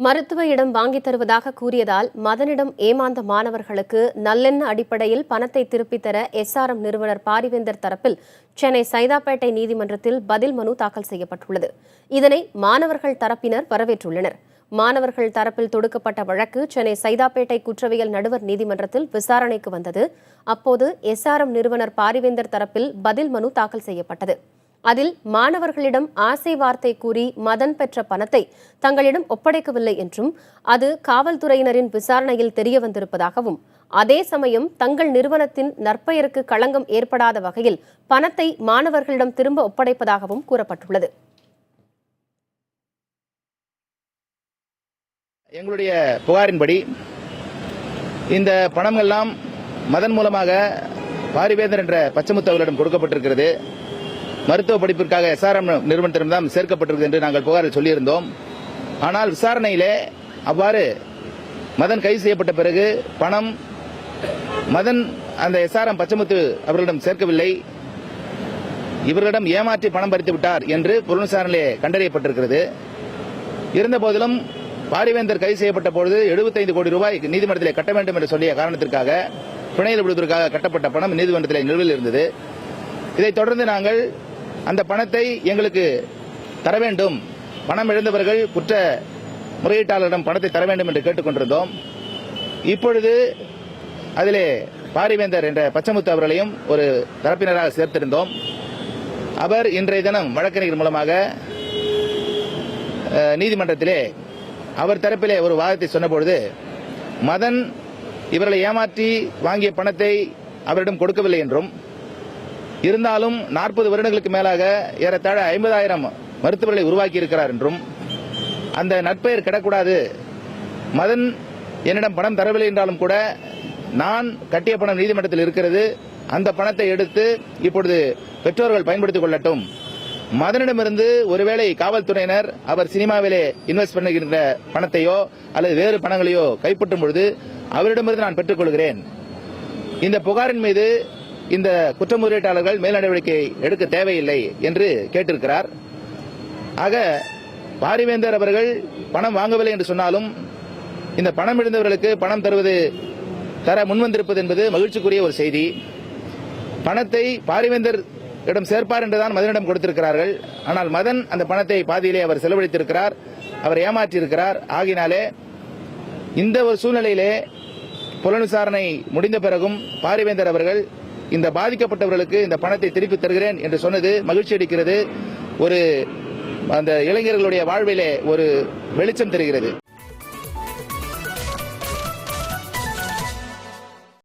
மருத்துவ இடம் வாங்கித் தருவதாக கூறியதால் மதனிடம் ஏமாந்த மாணவர்களுக்கு நல்லெண்ண அடிப்படையில் பணத்தை திருப்பித் தர எஸ்ஆர்எம் நிறுவனர் பாரிவேந்தர் தரப்பில் சென்னை சைதாப்பேட்டை நீதிமன்றத்தில் பதில் மனு தாக்கல் செய்யப்பட்டுள்ளது. இதனை மாணவர்கள் தரப்பினர் வரவேற்றுள்ளனர். மாணவர்கள் தரப்பில் தொடுக்கப்பட்ட வழக்கு சென்னை சைதாப்பேட்டை குற்றவியல் நடுவர் நீதிமன்றத்தில் விசாரணைக்கு வந்தது. அப்போது எஸ்ஆர்எம் நிறுவனர் பாரிவேந்தர் தரப்பில் பதில் மனு தாக்கல் செய்யப்பட்டது. அதில் மாணவர்களிடம் ஆசை வார்த்தை கூறி மதன் பெற்ற பணத்தை தங்களிடம் ஒப்படைக்கவில்லை என்றும் அது காவல்துறையினரின் விசாரணையில் தெரியவந்திருப்பதாகவும், அதே சமயம் தங்கள் நிறுவனத்தின் நற்பெயருக்கு களங்கம் ஏற்படாத வகையில் பணத்தை மாணவர்களிடம் திரும்ப ஒப்படைப்பதாகவும் கூறப்பட்டுள்ளது. எங்களுடைய புகாரின்படி இந்த பணமெல்லாம் மதன் மூலமாக பாரிவேந்தர் என்ற பச்சைமுத்து அவர்களிடம் கொடுக்கப்பட்டிருக்கிறது. மருத்துவ படிப்பிற்காக எஸ்ஆர்எம் நிறுவனத்திடம் சேர்க்கப்பட்டிருக்கிறது என்று நாங்கள் புகாரில் சொல்லியிருந்தோம். ஆனால் விசாரணையிலே அவ்வாறு மதன் கைது செய்யப்பட்ட பிறகு பணம் மதன் அந்த எஸ்ஆர்எம் பச்சைமுத்து அவர்களிடம் சேர்க்கவில்லை, இவர்களிடம் ஏமாற்றி பணம் பறித்து விட்டார் என்று புலன் விசாரணையிலே கண்டறியப்பட்டிருக்கிறது. இருந்தபோதிலும் பாரிவேந்தர் கைது செய்யப்பட்ட பொழுது 75 கோடி ரூபாய் நீதிமன்றத்திலே கட்ட வேண்டும் என்று சொல்லிய காரணத்திற்காக பிணையில் விடுவதற்காக கட்டப்பட்ட பணம் நீதிமன்றத்திலே நிலுவையில் இருந்தது. இதைத் தொடர்ந்து நாங்கள் அந்த பணத்தை எங்களுக்கு தர வேண்டும், பணம் இழந்தவர்கள் குற்ற முறையீட்டாளரிடம் பணத்தை தர வேண்டும் என்று கேட்டுக் கொண்டிருந்தோம். இப்பொழுது அதிலே பாரிவேந்தர் என்ற பச்சைமுத்து அவர்களையும் ஒரு தரப்பினராக சேர்த்திருந்தோம். அவர் இன்றைய தினம் வழக்கறிஞர் மூலமாக நீதிமன்றத்திலே அவர் தரப்பிலே ஒரு வாதத்தை சொன்னபொழுது, மதன் இவர்களை ஏமாற்றி வாங்கிய பணத்தை அவரிடம் கொடுக்கவில்லை என்றும், இருந்தாலும் 40 வருடங்களுக்கு மேலாக ஏறத்தாழ 50,000 மருத்துவர்களை உருவாக்கி இருக்கிறார் என்றும், அந்த நற்பெயர் கிடக்கூடாது, மதன் என்னிடம் பணம் தரவில்லை என்றாலும் கூட நான் கட்டிய பணம் நீதிமன்றத்தில் இருக்கிறது, அந்த பணத்தை எடுத்து இப்பொழுது பெற்றோர்கள் பயன்படுத்திக் கொள்ளட்டும், மதனிடமிருந்து ஒருவேளை காவல்துறையினர் அவர் சினிமாவிலே இன்வெஸ்ட் பண்ணுகின்ற பணத்தையோ அல்லது வேறு பணங்களையோ கைப்பற்றும் பொழுது அவரிடமிருந்து நான் பெற்றுக் கொள்கிறேன். இந்த புகாரின் மீது இந்த குற்றமுறையீட்டாளர்கள் மேல் நடவடிக்கை எடுக்க தேவையில்லை என்று கேட்டிருக்கிறார். ஆக பாரிவேந்தர் அவர்கள் பணம் வாங்கவில்லை என்று சொன்னாலும் இந்த பணம் இழந்தவர்களுக்கு பணம் தர முன்வந்திருப்பது என்பது மகிழ்ச்சிக்குரிய ஒரு செய்தி. பணத்தை பாரிவேந்தர் இடம் சேர்ப்பார் என்றுதான் மதனிடம் கொடுத்திருக்கிறார்கள். ஆனால் மதன் அந்த பணத்தை பாதியிலே அவர் செலவழித்திருக்கிறார், அவர் ஏமாற்றியிருக்கிறார். ஆகினாலே இந்த ஒரு சூழ்நிலையிலே புலன் விசாரணை முடிந்த பிறகும் பாரிவேந்தர் அவர்கள் இந்த பாதிக்கப்பட்டவர்களுக்கு இந்த பணத்தை திருப்பி தருகிறேன் என்று சொன்னது மகிழ்ச்சி அளிக்கிறது. ஒரு அந்த இளைஞர்களுடைய வாழ்விலே ஒரு வெளிச்சம் தெரிகிறது.